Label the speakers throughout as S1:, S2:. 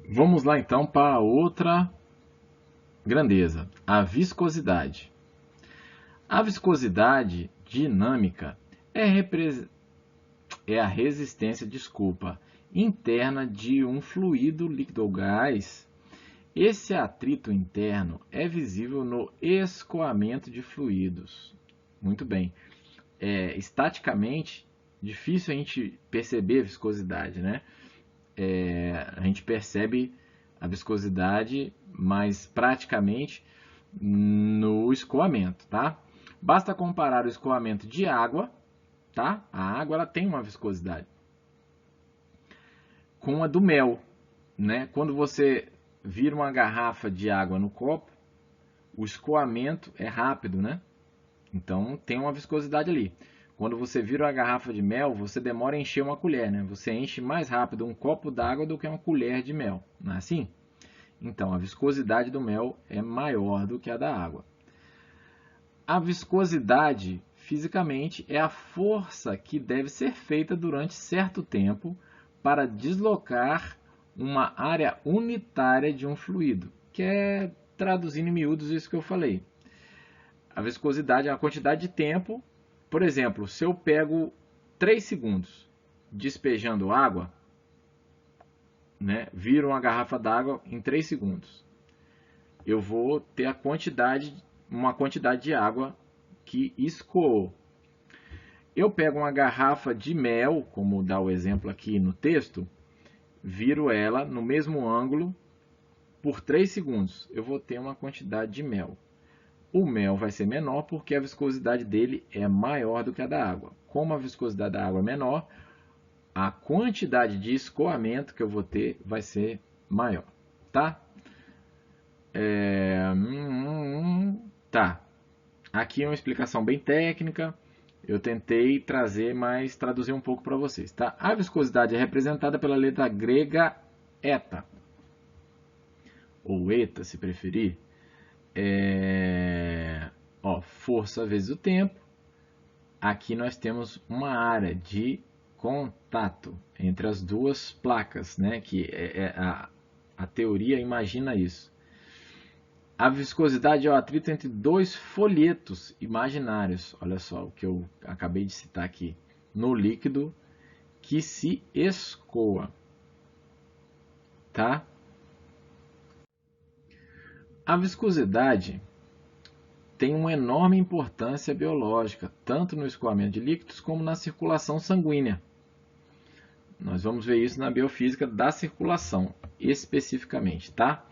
S1: Vamos lá então para outra grandeza, a viscosidade. A viscosidade dinâmica é a resistência, interna de um fluido, líquido ou gás. Esse atrito interno é visível no escoamento de fluidos. Muito bem. Estaticamente, difícil a gente perceber a viscosidade, né? A gente percebe a viscosidade, mas praticamente no escoamento, tá? Basta comparar o escoamento de água, tá? A água ela tem uma viscosidade com a do mel, né? Quando você vira uma garrafa de água no copo, o escoamento é rápido, né? Então tem uma viscosidade ali. Quando você vira uma garrafa de mel, você demora a encher uma colher, né? Você enche mais rápido um copo d'água do que uma colher de mel, não é assim? Então a viscosidade do mel é maior do que a da água. A viscosidade, fisicamente, é a força que deve ser feita durante certo tempo para deslocar uma área unitária de um fluido, que é, traduzindo em miúdos, isso que eu falei. A viscosidade é a quantidade de tempo. Por exemplo, se eu pego 3 segundos despejando água, né, viro uma garrafa d'água em 3 segundos, eu vou ter uma quantidade de água que escoou. Eu pego uma garrafa de mel, como dá o exemplo aqui no texto, viro ela no mesmo ângulo por 3 segundos. Eu vou ter uma quantidade de mel. O mel vai ser menor porque a viscosidade dele é maior do que a da água. Como a viscosidade da água é menor, a quantidade de escoamento que eu vou ter vai ser maior, tá? Tá. Aqui é uma explicação bem técnica. Eu tentei trazer, mas traduzir um pouco para vocês, tá? A viscosidade é representada pela letra grega eta, ou eta, se preferir. Força vezes o tempo. Aqui nós temos uma área de contato entre as duas placas, né? Que a teoria imagina isso. A viscosidade é o atrito entre dois folhetos imaginários. Olha só o que eu acabei de citar aqui. No líquido que se escoa. Tá? A viscosidade tem uma enorme importância biológica, tanto no escoamento de líquidos como na circulação sanguínea. Nós vamos ver isso na biofísica da circulação, especificamente, tá?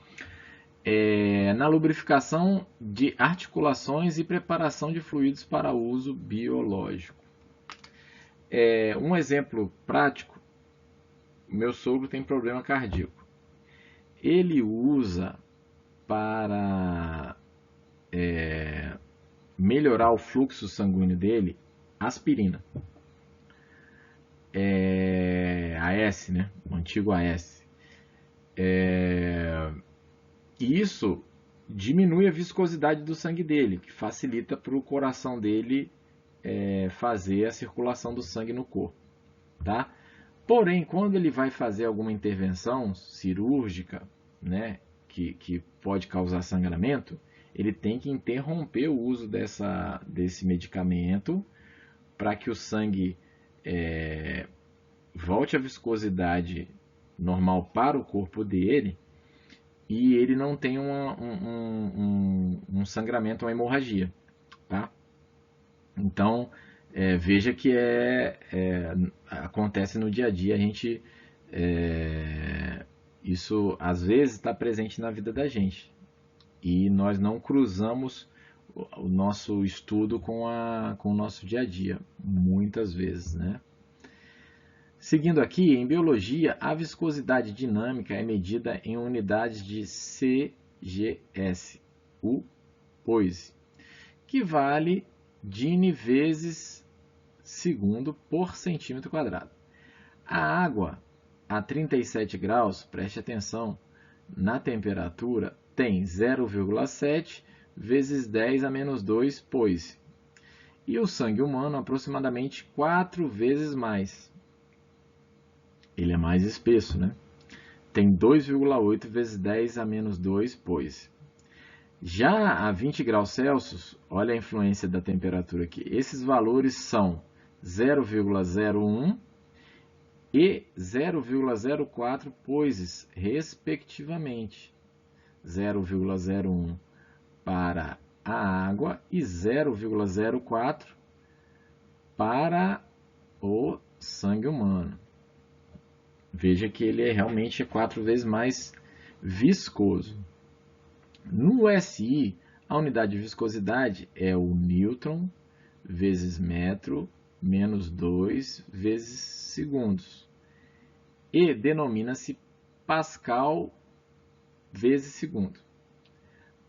S1: Na lubrificação de articulações e preparação de fluidos para uso biológico. Um exemplo prático, meu sogro tem problema cardíaco. Ele usa para melhorar o fluxo sanguíneo dele aspirina. AS, né? O antigo AS. E isso diminui a viscosidade do sangue dele, que facilita para o coração dele fazer a circulação do sangue no corpo, tá? Porém, quando ele vai fazer alguma intervenção cirúrgica, né, que pode causar sangramento, ele tem que interromper o uso desse medicamento para que o sangue volte à viscosidade normal para o corpo dele e ele não tenha um sangramento, uma hemorragia, tá? Então, veja que acontece no dia a dia, isso às vezes está presente na vida da gente e nós não cruzamos o nosso estudo com o nosso dia a dia, muitas vezes, né? Seguindo aqui, em biologia, a viscosidade dinâmica é medida em unidades de CGS, o POISE, que vale Gini vezes segundo por centímetro quadrado. A água a 37 graus, preste atenção, na temperatura tem 0,7 vezes 10 a menos 2 POISE. E o sangue humano aproximadamente 4 vezes mais. Ele é mais espesso, né? tem 2,8 vezes 10 a menos 2, pois. Já a 20 graus Celsius, olha a influência da temperatura aqui. Esses valores são 0,01 e 0,04 poises, respectivamente. 0,01 para a água e 0,04 para o sangue humano. Veja que ele realmente é 4 vezes mais viscoso. No SI, a unidade de viscosidade é o newton vezes metro menos 2 vezes segundos. E denomina-se Pascal vezes segundo.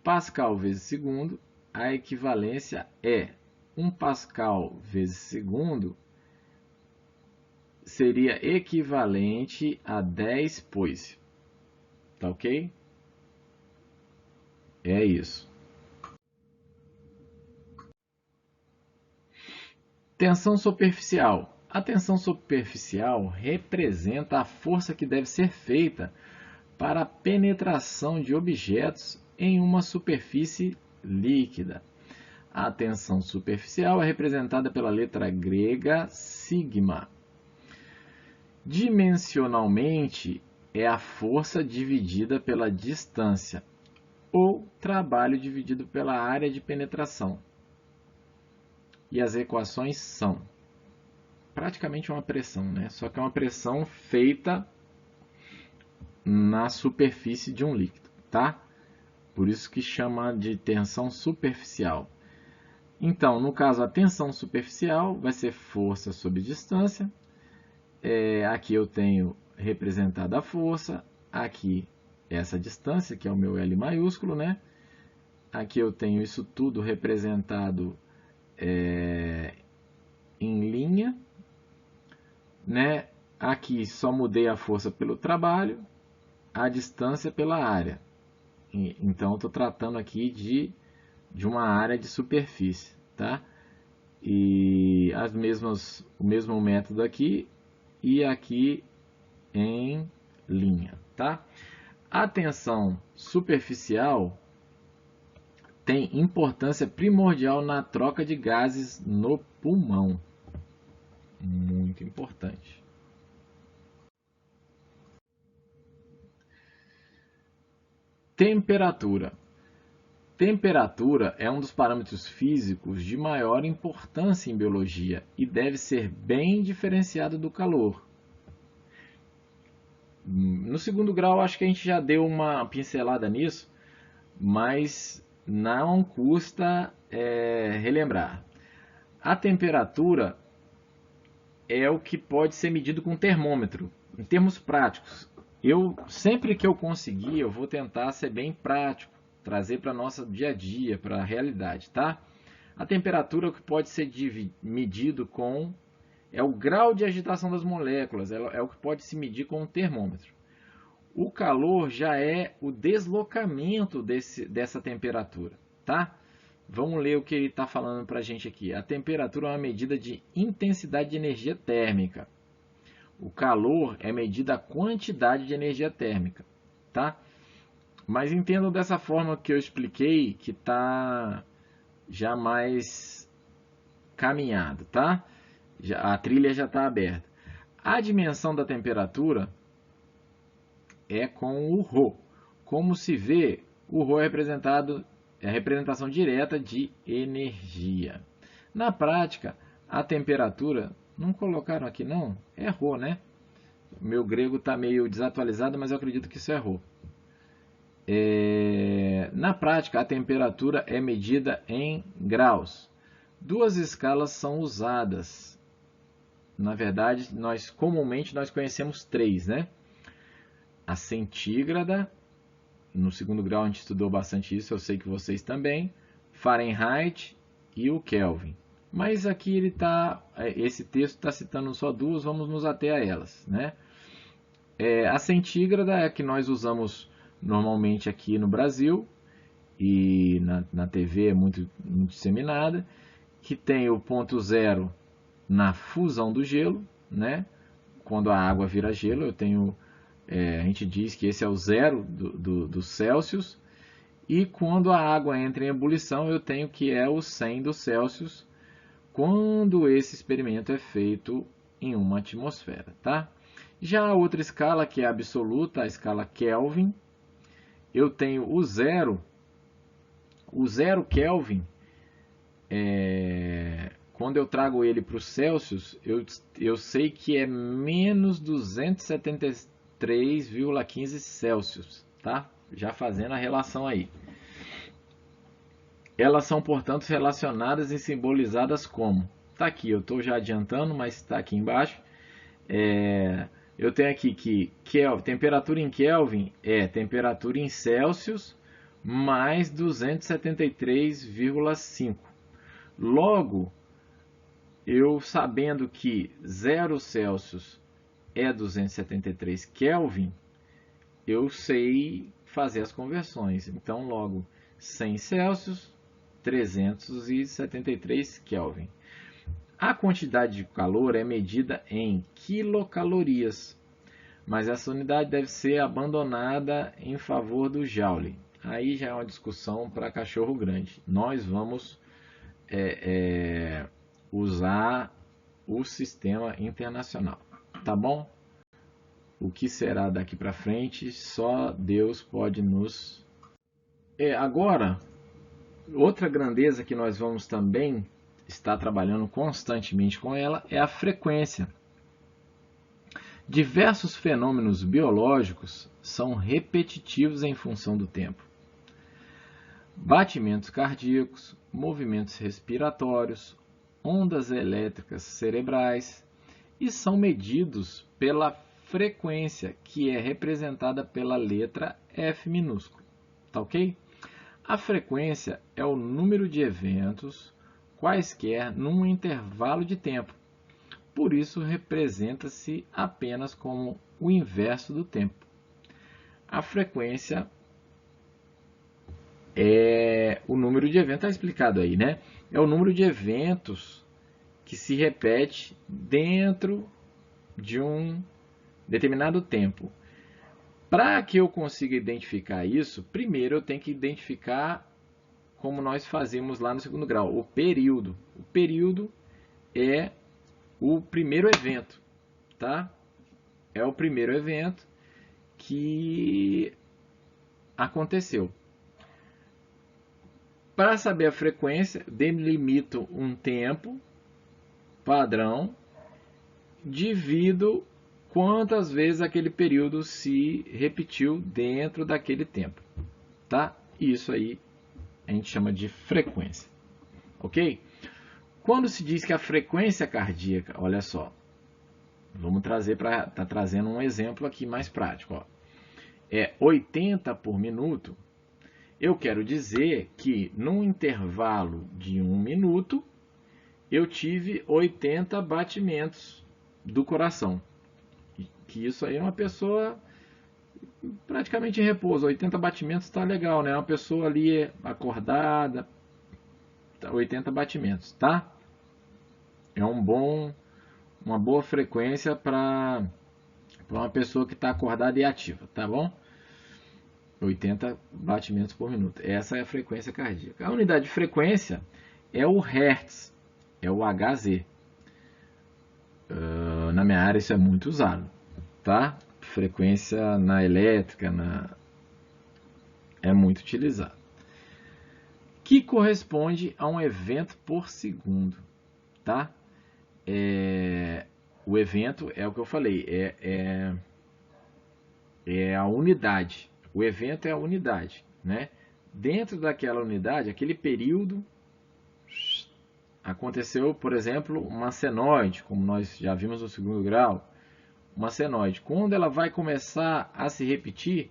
S1: Pascal vezes segundo, a equivalência é 1 Pascal vezes segundo seria equivalente a 10 poise. Tá ok? É isso. Tensão superficial. A tensão superficial representa a força que deve ser feita para a penetração de objetos em uma superfície líquida. A tensão superficial é representada pela letra grega sigma. Dimensionalmente, é a força dividida pela distância, ou trabalho dividido pela área de penetração. E as equações são praticamente uma pressão, né? Só que é uma pressão feita na superfície de um líquido, tá? Por isso que chama de tensão superficial. Então, no caso, a tensão superficial vai ser força sobre distância. Aqui eu tenho representada a força, aqui essa distância, que é o meu L maiúsculo, né? Aqui eu tenho isso tudo representado em linha, né? Aqui só mudei a força pelo trabalho, a distância pela área. Então, estou tratando aqui de uma área de superfície, tá? E o mesmo método aqui e aqui em linha, tá? A tensão superficial tem importância primordial na troca de gases no pulmão. Muito importante. Temperatura. Temperatura é um dos parâmetros físicos de maior importância em biologia e deve ser bem diferenciado do calor. No segundo grau, acho que a gente já deu uma pincelada nisso, mas não custa relembrar. A temperatura é o que pode ser medido com termômetro, em termos práticos. Sempre que eu conseguir, eu vou tentar ser bem prático, trazer para nosso dia a dia, para a realidade, tá? A temperatura, o que pode ser medido é o grau de agitação das moléculas, é o que pode se medir com um termômetro. O calor já é o deslocamento dessa temperatura, tá? Vamos ler o que ele está falando para a gente aqui. A temperatura é uma medida de intensidade de energia térmica. O calor é medida a quantidade de energia térmica, tá? Mas entendam dessa forma que eu expliquei, que está já mais caminhado, tá? A trilha já está aberta. A dimensão da temperatura é com o ρ. Como se vê, o ρ é a representação direta de energia. Na prática, a temperatura, não colocaram aqui não? É ρ, né? O meu grego está meio desatualizado, mas eu acredito que isso é ρ. Na prática, a temperatura é medida em graus. Duas escalas são usadas. Na verdade, comumente nós conhecemos três, né? A centígrada, no segundo grau a gente estudou bastante isso, eu sei que vocês também. Fahrenheit e o Kelvin. Mas aqui esse texto está citando só duas, vamos nos ater a elas, né? A centígrada é a que nós usamos normalmente aqui no Brasil e na TV é muito disseminada, que tem o ponto zero na fusão do gelo, né? Quando a água vira gelo, eu tenho a gente diz que esse é o zero do Celsius. E quando a água entra em ebulição, eu tenho que é o 100 do Celsius, quando esse experimento é feito em uma atmosfera, tá? Já a outra escala, que é absoluta, a escala Kelvin, eu tenho o zero Kelvin, quando eu trago ele para o Celsius, eu sei que é menos 273,15 Celsius, tá? Já fazendo a relação aí. Elas são, portanto, relacionadas e simbolizadas como? Está aqui, eu estou já adiantando, mas está aqui embaixo. Eu tenho aqui que temperatura em Kelvin é temperatura em Celsius mais 273,5. Logo, eu sabendo que 0 Celsius é 273 Kelvin, eu sei fazer as conversões. Então, logo, 100 Celsius, 373 Kelvin. A quantidade de calor é medida em quilocalorias, mas essa unidade deve ser abandonada em favor do Joule. Aí já é uma discussão para cachorro grande. Nós vamos usar o sistema internacional, tá bom? O que será daqui para frente, só Deus pode nos... Agora, outra grandeza que nós vamos também estar trabalhando constantemente com ela é a frequência. Diversos fenômenos biológicos são repetitivos em função do tempo. Batimentos cardíacos, movimentos respiratórios, ondas elétricas cerebrais, e são medidos pela frequência, que é representada pela letra F minúsculo. Tá ok? A frequência é o número de eventos quaisquer num intervalo de tempo. Por isso, representa-se apenas como o inverso do tempo. A frequência é o número de eventos, está explicado aí, né? É o número de eventos que se repete dentro de um determinado tempo. Para que eu consiga identificar isso, primeiro eu tenho que identificar, como nós fazemos lá no segundo grau, o período. O período é o primeiro evento, tá? É o primeiro evento que aconteceu. Para saber a frequência, delimito um tempo padrão, divido quantas vezes aquele período se repetiu dentro daquele tempo, tá? Isso aí a gente chama de frequência, ok? Quando se diz que a frequência cardíaca, olha só, vamos trazer para tá trazendo um exemplo aqui mais prático, ó. É 80 por minuto. Eu quero dizer que num intervalo de 1 minuto eu tive 80 batimentos do coração. Que isso aí é uma pessoa praticamente em repouso. 80 batimentos está legal, né? Uma pessoa ali acordada, 80 batimentos, tá? É uma boa frequência para uma pessoa que está acordada e ativa, tá bom? 80 batimentos por minuto. Essa é a frequência cardíaca. A unidade de frequência é o Hertz, é o Hz. Na minha área isso é muito usado, tá? Frequência na elétrica é muito utilizado. Que corresponde a um evento por segundo, tá? O evento é o que eu falei, é a unidade. O evento é a unidade, né? Dentro daquela unidade, aquele período, aconteceu, por exemplo, uma senoide, como nós já vimos no segundo grau. Uma senoide, quando ela vai começar a se repetir,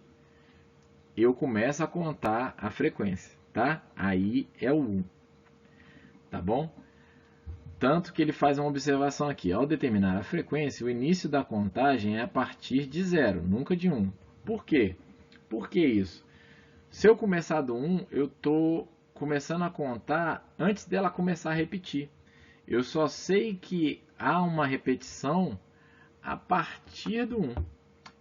S1: eu começo a contar a frequência, tá? Aí é o 1, tá bom? Tanto que ele faz uma observação aqui. Ao determinar a frequência, o início da contagem é a partir de 0, nunca de 1. Por quê? Por que isso? Se eu começar do 1, eu estou começando a contar antes dela começar a repetir. Eu só sei que há uma repetição a partir do 1.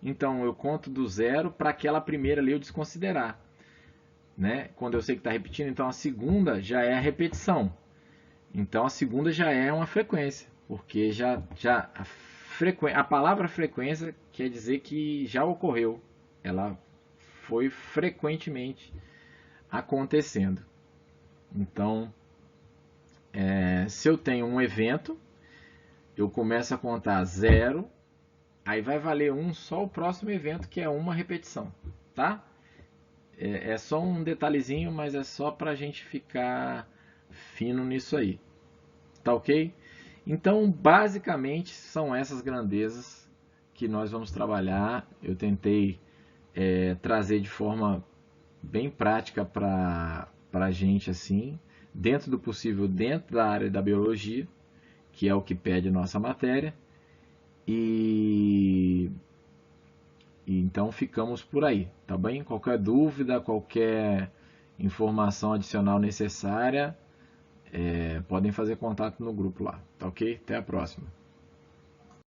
S1: Então eu conto do zero para aquela primeira ali eu desconsiderar, né? Quando eu sei que está repetindo, então a segunda já é a repetição. Então a segunda já é uma frequência, porque a palavra frequência quer dizer que já ocorreu, ela foi frequentemente acontecendo. Então, se eu tenho um evento, eu começo a contar zero, aí vai valer um só o próximo evento, que é uma repetição, tá? É só um detalhezinho, mas é só para a gente ficar fino nisso aí, tá ok? Então, basicamente, são essas grandezas que nós vamos trabalhar. Eu tentei trazer de forma bem prática para a gente, assim, dentro do possível, dentro da área da biologia, que é o que pede nossa matéria. E então ficamos por aí, tá bem? Qualquer dúvida, qualquer informação adicional necessária, podem fazer contato no grupo lá, tá ok? Até a próxima.